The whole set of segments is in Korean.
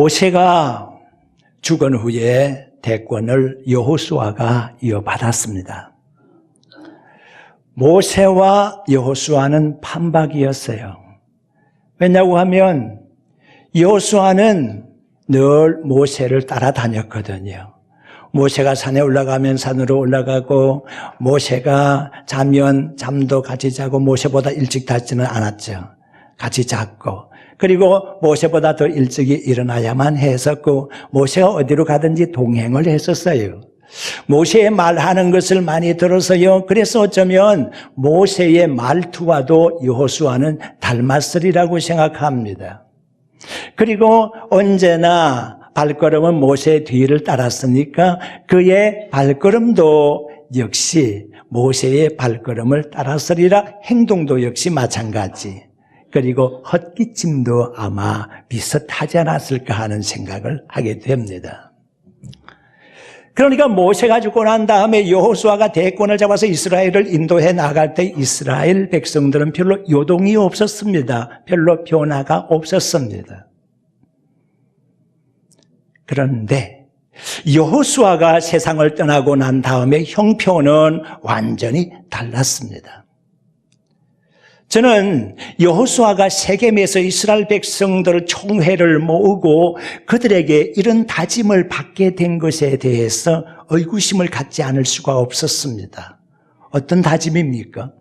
모세가 죽은 후에 대권을 여호수아가 이어받았습니다. 모세와 여호수아는 판박이었어요. 왜냐고 하면 여호수아는 늘 모세를 따라다녔거든요. 모세가 산에 올라가면 산으로 올라가고, 모세가 자면 잠도 같이 자고, 모세보다 일찍 자지는 않았죠. 같이 잤고, 그리고 모세보다 더 일찍 일어나야만 했었고, 모세가 어디로 가든지 동행을 했었어요. 모세의 말하는 것을 많이 들어서요. 그래서 어쩌면 모세의 말투와도 여호수아는 닮았으리라고 생각합니다. 그리고 언제나 발걸음은 모세의 뒤를 따랐으니까 그의 발걸음도 역시 모세의 발걸음을 따랐으리라. 행동도 역시 마찬가지. 그리고 헛기침도 아마 비슷하지 않았을까 하는 생각을 하게 됩니다. 그러니까 모세가 죽고 난 다음에 여호수아가 대권을 잡아서 이스라엘을 인도해 나갈 때 이스라엘 백성들은 별로 요동이 없었습니다. 별로 변화가 없었습니다. 그런데 여호수아가 세상을 떠나고 난 다음에 형편은 완전히 달랐습니다. 저는 여호수아가 세겜에서 이스라엘 백성들 총회를 모으고 그들에게 이런 다짐을 받게 된 것에 대해서 의구심을 갖지 않을 수가 없었습니다. 어떤 다짐입니까?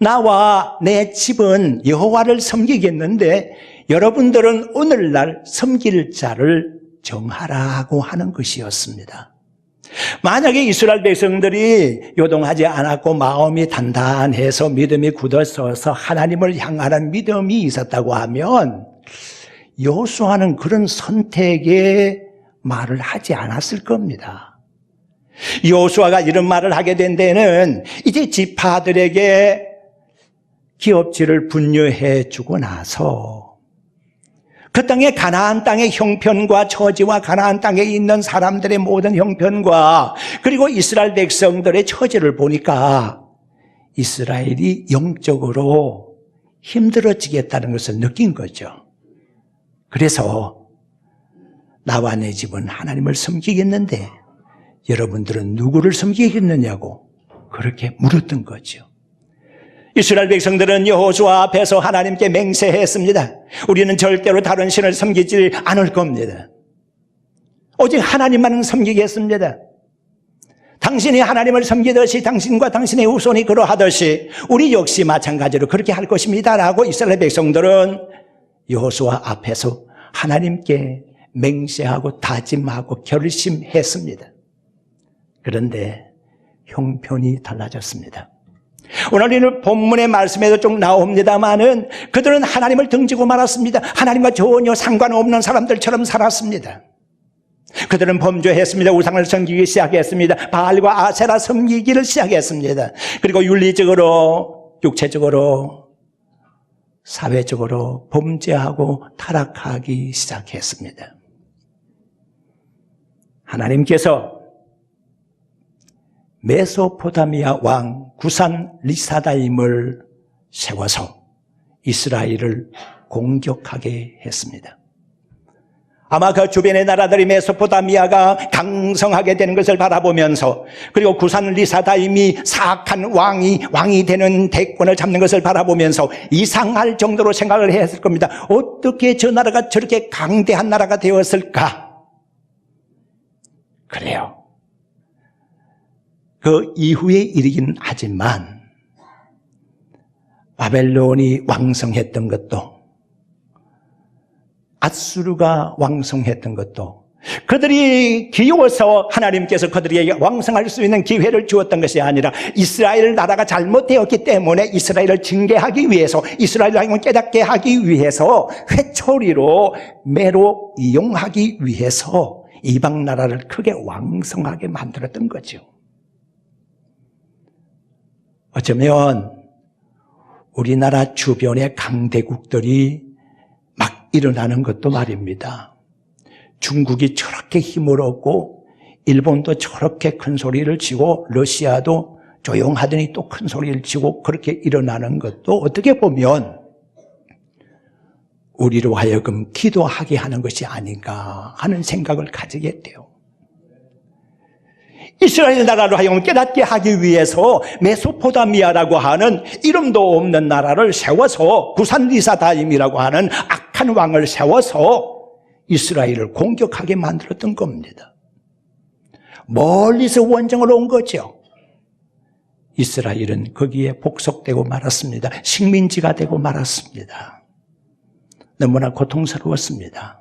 나와 내 집은 여호와를 섬기겠는데 여러분들은 오늘날 섬길 자를 정하라고 하는 것이었습니다. 만약에 이스라엘 백성들이 요동하지 않았고 마음이 단단해서 믿음이 굳어서서 하나님을 향하는 믿음이 있었다고 하면 여호수아는 그런 선택의 말을 하지 않았을 겁니다. 여호수아가 이런 말을 하게 된 데는 이제 지파들에게 기업지를 분유해 주고 나서 그 땅의 가나안 땅의 형편과 처지와 가나안 땅에 있는 사람들의 모든 형편과 그리고 이스라엘 백성들의 처지를 보니까 이스라엘이 영적으로 힘들어지겠다는 것을 느낀 거죠. 그래서 나와 내 집은 하나님을 섬기겠는데 여러분들은 누구를 섬기겠느냐고 그렇게 물었던 거죠. 이스라엘 백성들은 여호수아 앞에서 하나님께 맹세했습니다. 우리는 절대로 다른 신을 섬기지 않을 겁니다. 오직 하나님만은 섬기겠습니다. 당신이 하나님을 섬기듯이 당신과 당신의 후손이 그러하듯이 우리 역시 마찬가지로 그렇게 할 것입니다 라고 이스라엘 백성들은 여호수아 앞에서 하나님께 맹세하고 다짐하고 결심했습니다. 그런데 형편이 달라졌습니다. 오늘 이 본문의 말씀에도 좀 나옵니다만은 그들은 하나님을 등지고 말았습니다. 하나님과 전혀 상관없는 사람들처럼 살았습니다. 그들은 범죄했습니다. 우상을 섬기기 시작했습니다. 바알과 아세라 섬기기를 시작했습니다. 그리고 윤리적으로, 육체적으로, 사회적으로 범죄하고 타락하기 시작했습니다. 하나님께서 메소포타미아 왕 구산 리사다임을 세워서 이스라엘을 공격하게 했습니다. 아마 그 주변의 나라들이 메소포타미아가 강성하게 되는 것을 바라보면서 그리고 구산 리사다임이 사악한 왕이 되는 대권을 잡는 것을 바라보면서 이상할 정도로 생각을 했을 겁니다. 어떻게 저 나라가 저렇게 강대한 나라가 되었을까? 그래요. 그 이후의 일이긴 하지만 바벨론이 왕성했던 것도 아수르가 왕성했던 것도 그들이 기워서 하나님께서 그들에게 왕성할 수 있는 기회를 주었던 것이 아니라 이스라엘 나라가 잘못되었기 때문에 이스라엘을 징계하기 위해서 이스라엘 왕을 깨닫게 하기 위해서 회초리로 매로 이용하기 위해서 이방 나라를 크게 왕성하게 만들었던 거죠. 어쩌면 우리나라 주변의 강대국들이 막 일어나는 것도 말입니다. 중국이 저렇게 힘을 얻고 일본도 저렇게 큰 소리를 치고 러시아도 조용하더니 또 큰 소리를 치고 그렇게 일어나는 것도 어떻게 보면 우리로 하여금 기도하게 하는 것이 아닌가 하는 생각을 가지게 돼요. 이스라엘 나라로 하여금 깨닫게 하기 위해서 메소포타미아라고 하는 이름도 없는 나라를 세워서 구산리사다임이라고 하는 악한 왕을 세워서 이스라엘을 공격하게 만들었던 겁니다. 멀리서 원정을 온 거죠. 이스라엘은 거기에 복속되고 말았습니다. 식민지가 되고 말았습니다. 너무나 고통스러웠습니다.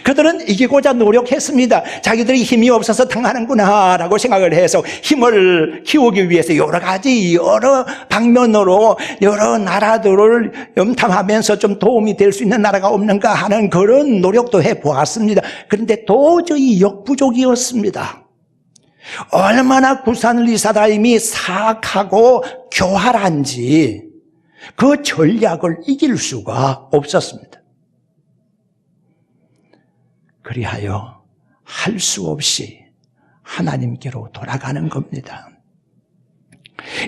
그들은 이기고자 노력했습니다. 자기들이 힘이 없어서 당하는구나 라고 생각을 해서 힘을 키우기 위해서 여러 방면으로 여러 나라들을 염탐하면서 좀 도움이 될 수 있는 나라가 없는가 하는 그런 노력도 해보았습니다. 그런데 도저히 역부족이었습니다. 얼마나 구산리사다임이 사악하고 교활한지 그 전략을 이길 수가 없었습니다. 그리하여 할 수 없이 하나님께로 돌아가는 겁니다.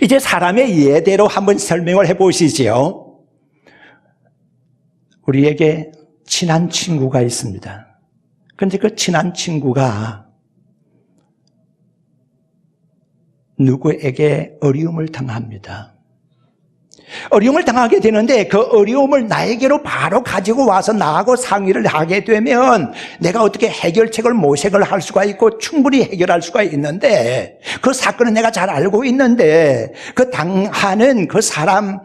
이제 사람의 예대로 한번 설명을 해보시죠. 우리에게 친한 친구가 있습니다. 그런데 그 친한 친구가 누구에게 어려움을 당합니다. 어려움을 당하게 되는데 그 어려움을 나에게로 바로 가지고 와서 나하고 상의를 하게 되면 내가 어떻게 해결책을 모색을 할 수가 있고 충분히 해결할 수가 있는데 그 사건은 내가 잘 알고 있는데 그 당하는 그 사람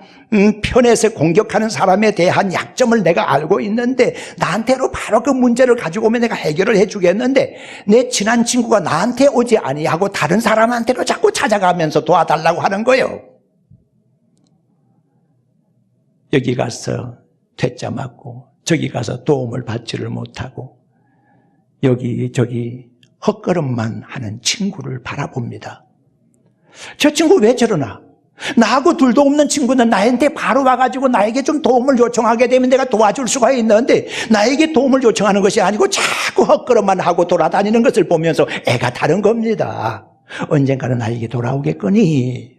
편에서 공격하는 사람에 대한 약점을 내가 알고 있는데 나한테로 바로 그 문제를 가지고 오면 내가 해결을 해주겠는데 내 친한 친구가 나한테 오지 아니하고 다른 사람한테로 자꾸 찾아가면서 도와달라고 하는 거예요. 여기 가서 퇴짜 맞고 저기 가서 도움을 받지를 못하고 여기저기 헛걸음만 하는 친구를 바라봅니다. 저 친구 왜 저러나? 나하고 둘도 없는 친구는 나한테 바로 와가지고 나에게 좀 도움을 요청하게 되면 내가 도와줄 수가 있는데 나에게 도움을 요청하는 것이 아니고 자꾸 헛걸음만 하고 돌아다니는 것을 보면서 애가 다른 겁니다. 언젠가는 나에게 돌아오겠거니.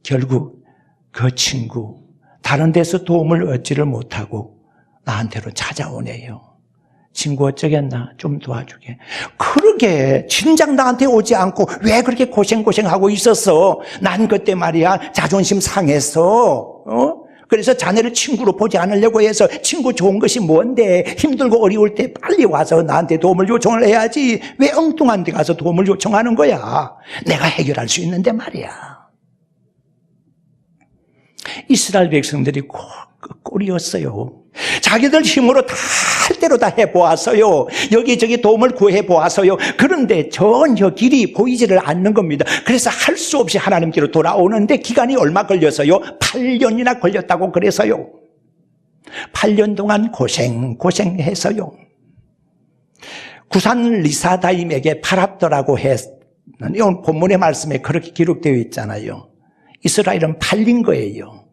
결국 그 친구 다른 데서 도움을 얻지를 못하고 나한테로 찾아오네요. 친구 어쩌겠나? 좀 도와주게. 그러게 진작 나한테 오지 않고 왜 그렇게 고생하고 있었어? 난 그때 말이야 자존심 상했어. 그래서 자네를 친구로 보지 않으려고 해서 친구 좋은 것이 뭔데 힘들고 어려울 때 빨리 와서 나한테 도움을 요청을 해야지 왜 엉뚱한 데 가서 도움을 요청하는 거야? 내가 해결할 수 있는데 말이야. 이스라엘 백성들이 꼴이었어요. 자기들 힘으로 다 할 대로 다 해보았어요. 여기저기 도움을 구해보았어요. 그런데 전혀 길이 보이지를 않는 겁니다. 그래서 할 수 없이 하나님께로 돌아오는데 기간이 얼마 걸렸어요? 8년이나 걸렸다고 그래서요. 8년 동안 고생해서요. 구산 리사다임에게 팔았더라고 했는 이건 본문의 말씀에 그렇게 기록되어 있잖아요. 이스라엘은 팔린 거예요.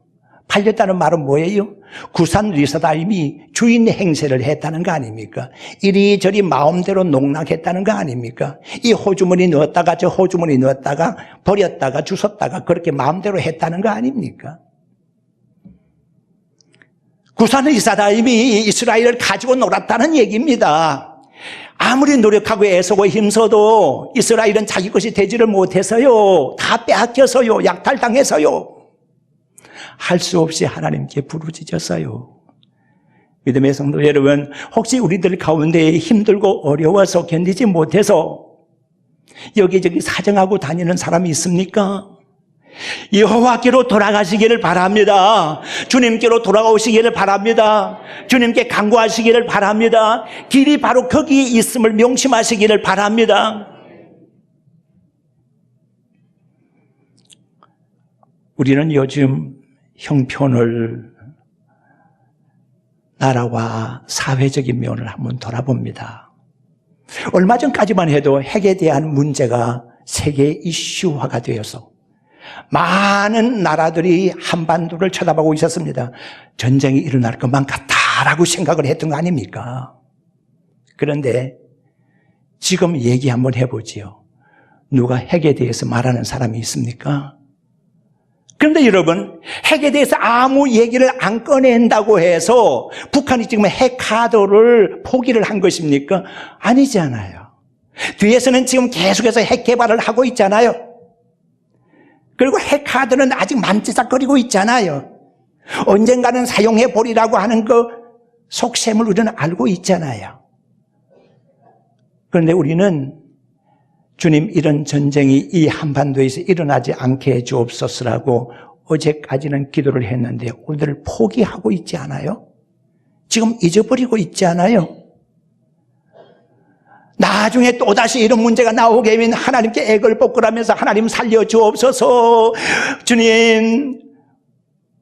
팔렸다는 말은 뭐예요? 구산 리사다임이 주인 행세를 했다는 거 아닙니까? 이리저리 마음대로 농락했다는 거 아닙니까? 이 호주머니 넣었다가 저 호주머니 넣었다가 버렸다가 주웠다가 그렇게 마음대로 했다는 거 아닙니까? 구산 리사다임이 이스라엘을 가지고 놀았다는 얘기입니다. 아무리 노력하고 애쓰고 힘써도 이스라엘은 자기 것이 되지를 못해서요. 다 빼앗겨서요. 약탈당해서요. 할 수 없이 하나님께 부르짖었어요. 믿음의 성도 여러분, 혹시 우리들 가운데 힘들고 어려워서 견디지 못해서 여기저기 사정하고 다니는 사람이 있습니까? 여호와께로 돌아가시기를 바랍니다. 주님께로 돌아오시기를 바랍니다. 주님께 간구하시기를 바랍니다. 길이 바로 거기에 있음을 명심하시기를 바랍니다. 우리는 요즘 형편을 나라와 사회적인 면을 한번 돌아봅니다. 얼마 전까지만 해도 핵에 대한 문제가 세계 이슈화가 되어서 많은 나라들이 한반도를 쳐다보고 있었습니다. 전쟁이 일어날 것만 같다라고 생각을 했던 거 아닙니까? 그런데 지금 얘기 한번 해보지요. 누가 핵에 대해서 말하는 사람이 있습니까? 그런데 여러분, 핵에 대해서 아무 얘기를 안 꺼낸다고 해서 북한이 지금 핵 카드를 포기를 한 것입니까? 아니잖아요. 뒤에서는 지금 계속해서 핵 개발을 하고 있잖아요. 그리고 핵 카드는 아직 만지작거리고 있잖아요. 언젠가는 사용해 보리라고 하는 그 속셈을 우리는 알고 있잖아요. 그런데 우리는 주님, 이런 전쟁이 이 한반도에서 일어나지 않게 해 주옵소서라고 어제까지는 기도를 했는데 오늘 포기하고 있지 않아요? 지금 잊어버리고 있지 않아요? 나중에 또다시 이런 문제가 나오게 되면 하나님께 애걸 볶으라면서 하나님 살려 주옵소서. 주님,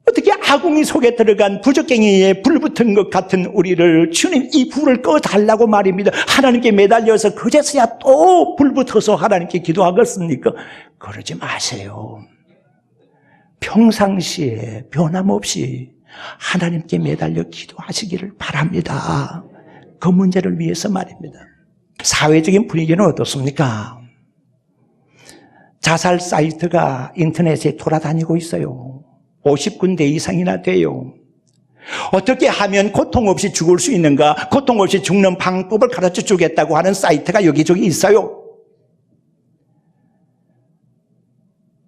어떻게 아궁이 속에 들어간 부적갱이에 불 붙은 것 같은 우리를 주님 이 불을 꺼달라고 말입니다. 하나님께 매달려서 그제서야 또 불 붙어서 하나님께 기도하겠습니까? 그러지 마세요. 평상시에 변함없이 하나님께 매달려 기도하시기를 바랍니다. 그 문제를 위해서 말입니다. 사회적인 분위기는 어떻습니까? 자살 사이트가 인터넷에 돌아다니고 있어요. 50군데 이상이나 돼요. 어떻게 하면 고통 없이 죽을 수 있는가, 고통 없이 죽는 방법을 가르쳐 주겠다고 하는 사이트가 여기저기 있어요.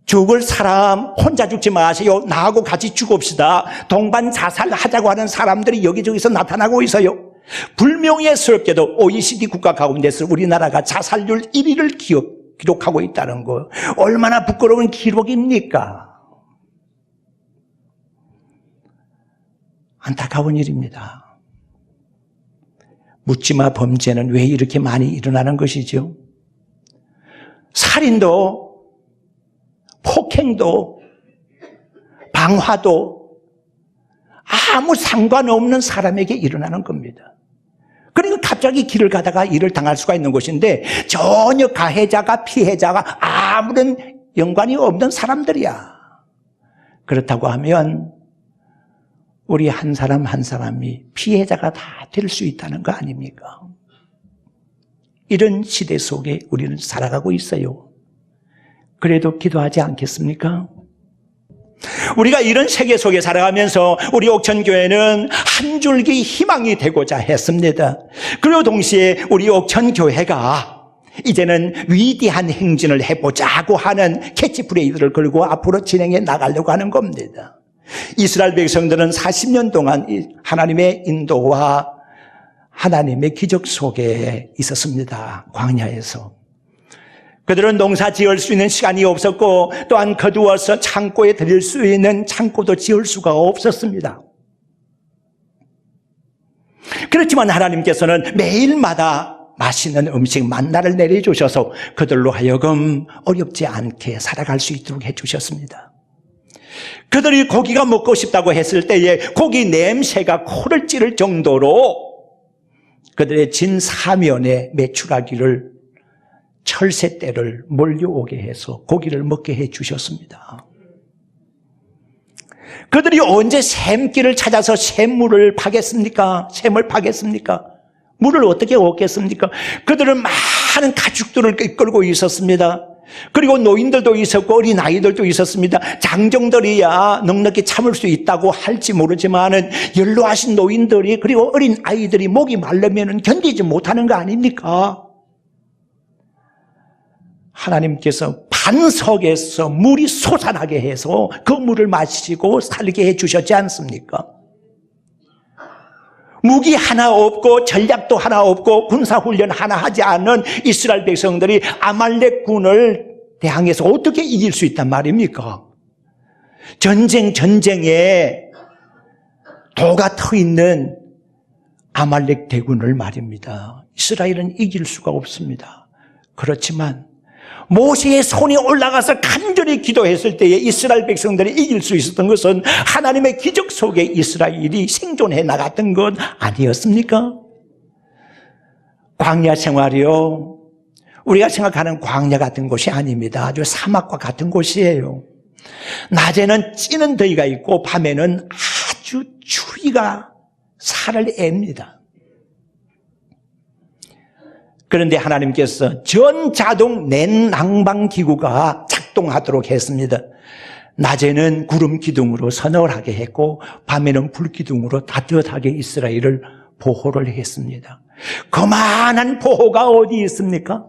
죽을 사람 혼자 죽지 마세요. 나하고 같이 죽읍시다. 동반 자살하자고 하는 사람들이 여기저기서 나타나고 있어요. 불명예스럽게도 OECD 국가 가운데서 우리나라가 자살률 1위를 기록하고 있다는 거, 얼마나 부끄러운 기록입니까? 안타까운 일입니다. 묻지마 범죄는 왜 이렇게 많이 일어나는 것이죠? 살인도, 폭행도, 방화도 아무 상관없는 사람에게 일어나는 겁니다. 그러니까 갑자기 길을 가다가 일을 당할 수가 있는 것인데 전혀 가해자가 피해자가 아무런 연관이 없는 사람들이야. 그렇다고 하면 우리 한 사람 한 사람이 피해자가 다 될 수 있다는 거 아닙니까? 이런 시대 속에 우리는 살아가고 있어요. 그래도 기도하지 않겠습니까? 우리가 이런 세계 속에 살아가면서 우리 옥천교회는 한 줄기 희망이 되고자 했습니다. 그리고 동시에 우리 옥천교회가 이제는 위대한 행진을 해보자고 하는 캐치프레이즈를 걸고 앞으로 진행해 나가려고 하는 겁니다. 이스라엘 백성들은 40년 동안 하나님의 인도와 하나님의 기적 속에 있었습니다. 광야에서. 그들은 농사 지을 수 있는 시간이 없었고 또한 거두어서 창고에 드릴 수 있는 창고도 지을 수가 없었습니다. 그렇지만 하나님께서는 매일마다 맛있는 음식 만나를 내려주셔서 그들로 하여금 어렵지 않게 살아갈 수 있도록 해주셨습니다. 그들이 고기가 먹고 싶다고 했을 때에 고기 냄새가 코를 찌를 정도로 그들의 진 사면에 메추라기를 철새떼를 몰려오게 해서 고기를 먹게 해 주셨습니다. 그들이 언제 샘길을 찾아서 샘물을 파겠습니까? 샘을 파겠습니까? 물을 어떻게 얻겠습니까? 그들은 많은 가축들을 이끌고 있었습니다. 그리고 노인들도 있었고 어린아이들도 있었습니다. 장정들이야 넉넉히 참을 수 있다고 할지 모르지만은 연로하신 노인들이 그리고 어린아이들이 목이 마르면 견디지 못하는 거 아닙니까? 하나님께서 반석에서 물이 솟아나게 해서 그 물을 마시고 살게 해주셨지 않습니까? 무기 하나 없고 전략도 하나 없고 군사훈련 하나 하지 않은 이스라엘 백성들이 아말렉군을 대항해서 어떻게 이길 수 있단 말입니까? 전쟁에 도가 터 있는 아말렉 대군을 말입니다. 이스라엘은 이길 수가 없습니다. 그렇지만 모세의 손이 올라가서 간절히 기도했을 때에 이스라엘 백성들이 이길 수 있었던 것은 하나님의 기적 속에 이스라엘이 생존해 나갔던 것 아니었습니까? 광야 생활이요, 우리가 생각하는 광야 같은 곳이 아닙니다. 아주 사막과 같은 곳이에요. 낮에는 찌는 더위가 있고 밤에는 아주 추위가 살을 앱니다. 그런데 하나님께서 전자동 냉난방기구가 작동하도록 했습니다. 낮에는 구름 기둥으로 서늘하게 했고 밤에는 불 기둥으로 따뜻하게 이스라엘을 보호를 했습니다. 그만한 보호가 어디 있습니까?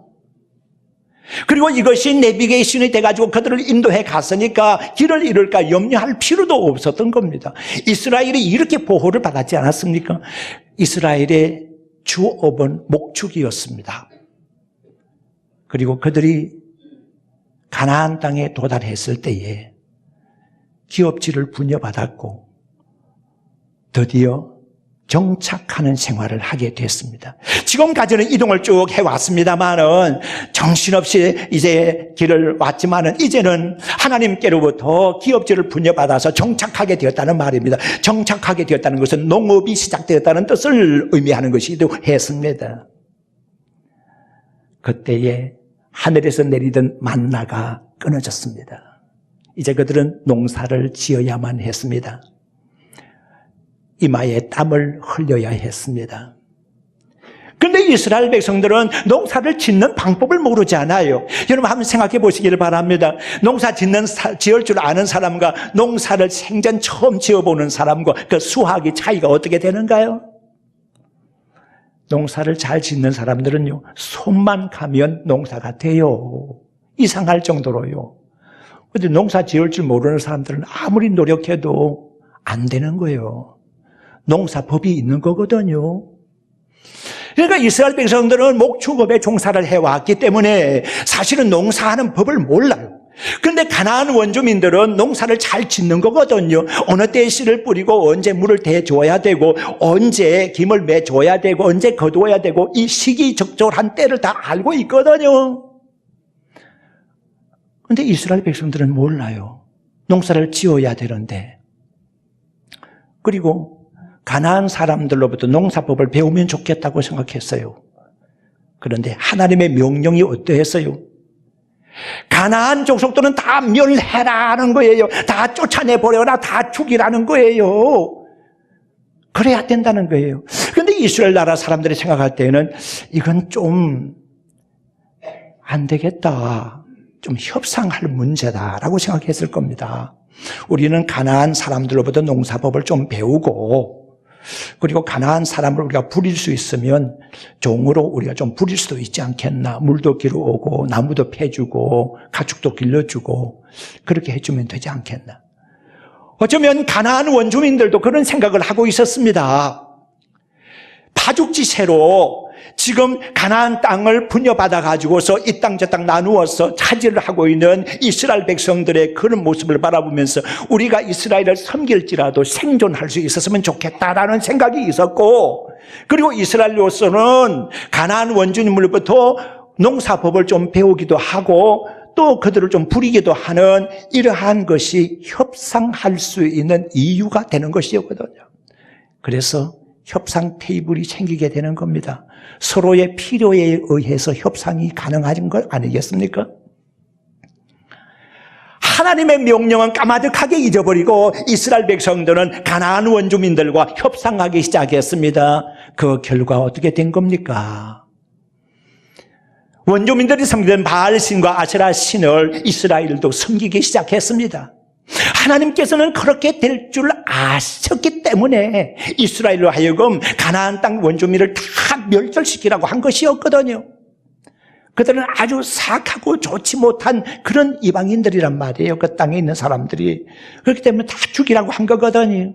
그리고 이것이 내비게이션이 돼가지고 그들을 인도해 갔으니까 길을 잃을까 염려할 필요도 없었던 겁니다. 이스라엘이 이렇게 보호를 받았지 않았습니까? 이스라엘의 주업은 목축이었습니다. 그리고 그들이 가나안 땅에 도달했을 때에 기업지를 분여받았고 드디어 정착하는 생활을 하게 됐습니다. 지금까지는 이동을 쭉 해왔습니다만은 정신없이 이제 길을 왔지만은 이제는 하나님께로부터 기업지를 분여받아서 정착하게 되었다는 말입니다. 정착하게 되었다는 것은 농업이 시작되었다는 뜻을 의미하는 것이기도 했습니다. 그때에 하늘에서 내리던 만나가 끊어졌습니다. 이제 그들은 농사를 지어야만 했습니다. 이마에 땀을 흘려야 했습니다. 그런데 이스라엘 백성들은 농사를 짓는 방법을 모르지 않아요. 여러분 한번 생각해 보시기를 바랍니다. 농사 지을 줄 아는 사람과 농사를 생전 처음 지어보는 사람과 그 수확의 차이가 어떻게 되는가요? 농사를 잘 짓는 사람들은요, 손만 가면 농사가 돼요. 이상할 정도로요. 그런데 농사 지을 줄 모르는 사람들은 아무리 노력해도 안 되는 거예요. 농사법이 있는 거거든요. 그러니까 이스라엘 백성들은 목축업에 종사를 해왔기 때문에 사실은 농사하는 법을 몰라요. 그런데 가나안 원주민들은 농사를 잘 짓는 거거든요. 어느 때에 씨를 뿌리고 언제 물을 대줘야 되고 언제 김을 매줘야 되고 언제 거두어야 되고 이 시기적절한 때를 다 알고 있거든요. 그런데 이스라엘 백성들은 몰라요. 농사를 지어야 되는데. 그리고 가나안 사람들로부터 농사법을 배우면 좋겠다고 생각했어요. 그런데 하나님의 명령이 어떠했어요? 가나안 족속들은 다 멸해라는 거예요. 다 쫓아내버려라, 다 죽이라는 거예요. 그래야 된다는 거예요. 그런데 이스라엘 나라 사람들이 생각할 때는 이건 좀 안 되겠다. 좀 협상할 문제다라고 생각했을 겁니다. 우리는 가나안 사람들로부터 농사법을 좀 배우고 그리고 가나안 사람을 우리가 부릴 수 있으면 종으로 우리가 좀 부릴 수도 있지 않겠나. 물도 기르오고 나무도 패주고 가축도 길러주고 그렇게 해주면 되지 않겠나. 어쩌면 가나안 원주민들도 그런 생각을 하고 있었습니다. 파죽지세로 지금 가나안 땅을 분여받아 가지고서 이 땅 저 땅 나누어서 차지를 하고 있는 이스라엘 백성들의 그런 모습을 바라보면서 우리가 이스라엘을 섬길지라도 생존할 수 있었으면 좋겠다라는 생각이 있었고, 그리고 이스라엘로서는 가나안 원주민으로부터 농사법을 좀 배우기도 하고 또 그들을 좀 부리기도 하는 이러한 것이 협상할 수 있는 이유가 되는 것이었거든요. 그래서 협상 테이블이 생기게 되는 겁니다. 서로의 필요에 의해서 협상이 가능한 것 아니겠습니까? 하나님의 명령은 까마득하게 잊어버리고 이스라엘 백성들은 가나안 원주민들과 협상하기 시작했습니다. 그 결과 어떻게 된 겁니까? 원주민들이 섬기던 바알신과 아세라 신을 이스라엘도 섬기기 시작했습니다. 하나님께서는 그렇게 될 줄 아셨기 때문에 이스라엘로 하여금 가나안 땅 원주민을 다 멸절시키라고 한 것이었거든요. 그들은 아주 사악하고 좋지 못한 그런 이방인들이란 말이에요. 그 땅에 있는 사람들이. 그렇기 때문에 다 죽이라고 한 거거든요.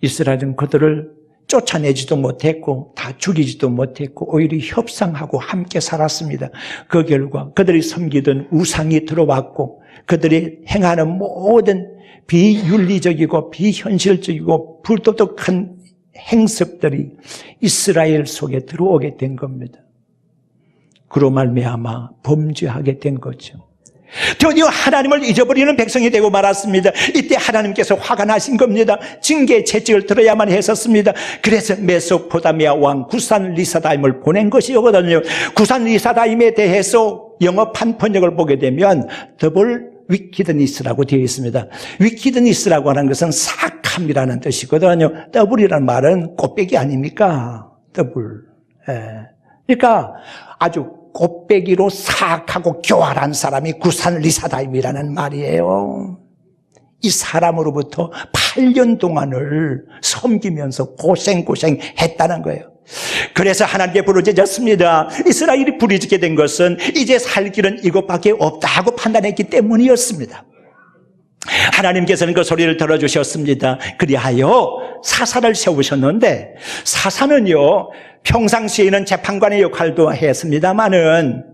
이스라엘은 그들을 쫓아내지도 못했고 다 죽이지도 못했고 오히려 협상하고 함께 살았습니다. 그 결과 그들이 섬기던 우상이 들어왔고 그들이 행하는 모든 비윤리적이고 비현실적이고 불도덕한 행습들이 이스라엘 속에 들어오게 된 겁니다. 그로 말미암아 범죄하게 된 거죠. 드디어 하나님을 잊어버리는 백성이 되고 말았습니다. 이때 하나님께서 화가 나신 겁니다. 징계 채찍을 들어야만 했었습니다. 그래서 메소포타미아 왕 구산 리사다임을 보낸 것이거든요. 구산 리사다임에 대해서 영어판 번역을 보게 되면 더블 위키드니스라고 되어 있습니다. 위키드니스라고 하는 것은 사악함이라는 뜻이거든요. 더블이라는 말은 꽃배기 아닙니까? 더블. 그러니까 아주 꽃배기로 사악하고 교활한 사람이 구산 리사다임이라는 말이에요. 이 사람으로부터 8년 동안을 섬기면서 고생했다는 거예요. 그래서 하나님께 부르짖었습니다. 이스라엘이 부르짖게 된 것은 이제 살 길은 이것밖에 없다고 판단했기 때문이었습니다. 하나님께서는 그 소리를 들어주셨습니다. 그리하여 사사를 세우셨는데, 사사는요 평상시에는 재판관의 역할도 했습니다마는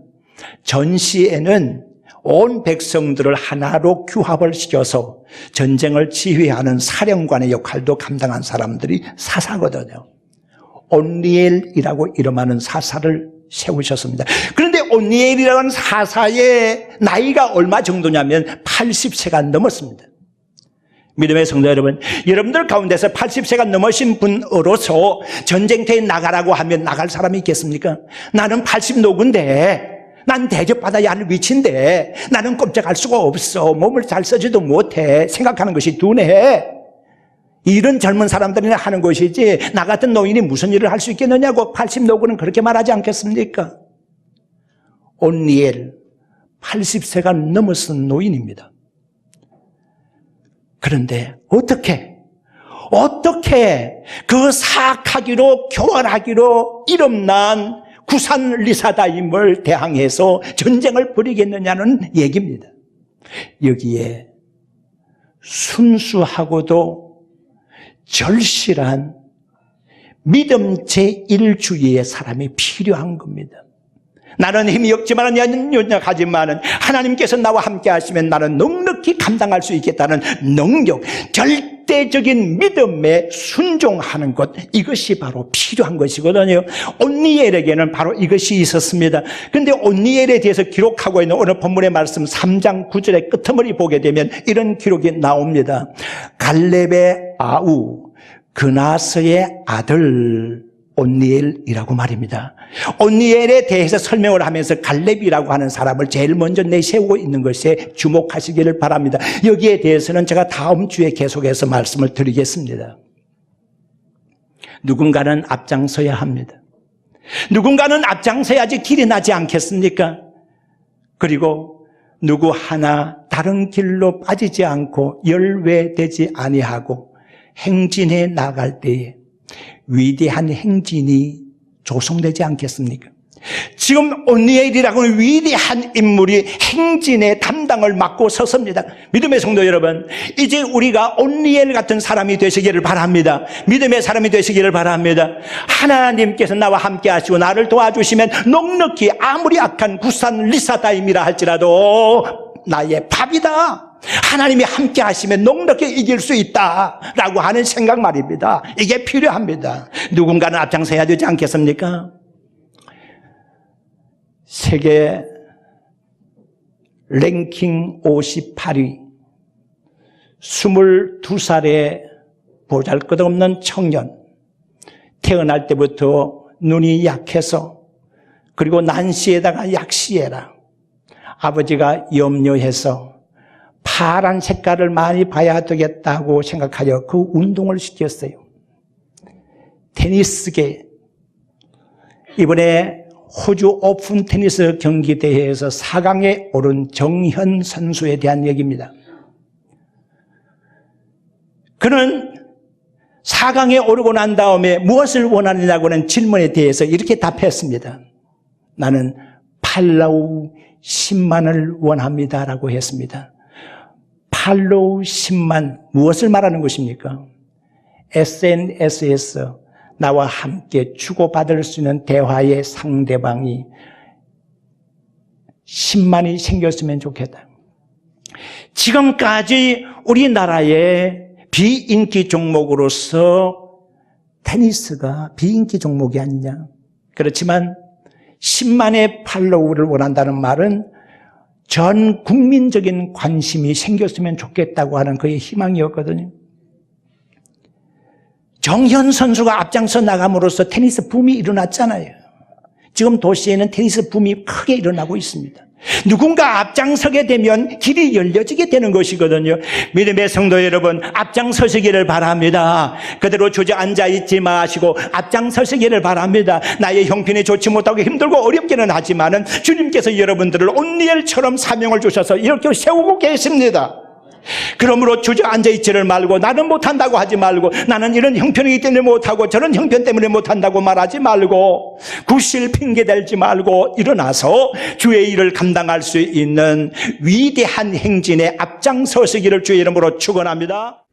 전시에는 온 백성들을 하나로 규합을 시켜서 전쟁을 지휘하는 사령관의 역할도 감당한 사람들이 사사거든요. 온니엘이라고 이름하는 사사를 세우셨습니다. 그런데 온니엘이라는 사사의 나이가 얼마 정도냐면 80세가 넘었습니다. 믿음의 성도 여러분, 여러분들 가운데서 80세가 넘으신 분으로서 전쟁터에 나가라고 하면 나갈 사람이 있겠습니까? 나는 80 노군데, 난 대접받아야 할 위치인데 나는 꼼짝할 수가 없어, 몸을 잘 쓰지도 못해, 생각하는 것이 둔해, 이런 젊은 사람들이 하는 것이지 나 같은 노인이 무슨 일을 할 수 있겠느냐고 80 노군은 그렇게 말하지 않겠습니까? 온니엘 80세가 넘어선 노인입니다. 그런데 어떻게 그 사악하기로 교활하기로 이름난 구산 리사다임을 대항해서 전쟁을 벌이겠느냐는 얘기입니다. 여기에 순수하고도 절실한 믿음 제1주의의 사람이 필요한 겁니다. 나는 힘이 없지만 연약하지만 하나님께서 나와 함께 하시면 나는 넉넉히 감당할 수 있겠다는 능력, 절대적인 믿음에 순종하는 것, 이것이 바로 필요한 것이거든요. 온니엘에게는 바로 이것이 있었습니다. 그런데 온니엘에 대해서 기록하고 있는 오늘 본문의 말씀 3장 9절의 끄트머리 보게 되면 이런 기록이 나옵니다. 갈렙의 아우 그나스의 아들 온니엘이라고 말입니다. 온니엘에 대해서 설명을 하면서 갈렙이라고 하는 사람을 제일 먼저 내세우고 있는 것에 주목하시기를 바랍니다. 여기에 대해서는 제가 다음 주에 계속해서 말씀을 드리겠습니다. 누군가는 앞장서야 합니다. 누군가는 앞장서야지 길이 나지 않겠습니까? 그리고 누구 하나 다른 길로 빠지지 않고 열외되지 아니하고 행진해 나갈 때에 위대한 행진이 조성되지 않겠습니까? 지금 온니엘이라고 하는 위대한 인물이 행진의 담당을 맡고 섰습니다. 믿음의 성도 여러분, 이제 우리가 온니엘 같은 사람이 되시기를 바랍니다. 믿음의 사람이 되시기를 바랍니다. 하나님께서 나와 함께 하시고 나를 도와주시면 넉넉히 아무리 악한 구산 리사다임이라 할지라도 나의 밥이다, 하나님이 함께 하시면 넉넉히 이길 수 있다라고 하는 생각 말입니다. 이게 필요합니다. 누군가는 앞장서야 되지 않겠습니까? 세계 랭킹 58위 22살의 보잘것없는 청년, 태어날 때부터 눈이 약해서, 그리고 난시에다가 약시에라 아버지가 염려해서 파란 색깔을 많이 봐야 되겠다고 생각하여 그 운동을 시켰어요. 테니스계, 이번에 호주 오픈 테니스 경기대회에서 4강에 오른 정현 선수에 대한 얘기입니다. 그는 4강에 오르고 난 다음에 무엇을 원하느냐고는 질문에 대해서 이렇게 답했습니다. 나는 팔로우 10만을 원합니다라고 했습니다. 팔로우 10만, 무엇을 말하는 것입니까? SNS에서 나와 함께 주고받을 수 있는 대화의 상대방이 10만이 생겼으면 좋겠다. 지금까지 우리나라의 비인기 종목으로서 테니스가 비인기 종목이 아니냐. 그렇지만 10만의 팔로우를 원한다는 말은 전 국민적인 관심이 생겼으면 좋겠다고 하는 그의 희망이었거든요. 정현 선수가 앞장서 나감으로써 테니스 붐이 일어났잖아요. 지금 도시에는 테니스 붐이 크게 일어나고 있습니다. 누군가 앞장서게 되면 길이 열려지게 되는 것이거든요. 믿음의 성도 여러분, 앞장서시기를 바랍니다. 그대로 주저앉아 있지 마시고 앞장서시기를 바랍니다. 나의 형편이 좋지 못하고 힘들고 어렵기는 하지만은 주님께서 여러분들을 온니엘처럼 사명을 주셔서 이렇게 세우고 계십니다. 그러므로 주저앉아 있지를 말고, 나는 못한다고 하지 말고, 나는 이런 형편이기 때문에 못하고 저런 형편 때문에 못한다고 말하지 말고, 구실 핑계 대지 말고 일어나서 주의 일을 감당할 수 있는 위대한 행진에 앞장서시기를 주의 이름으로 축원합니다.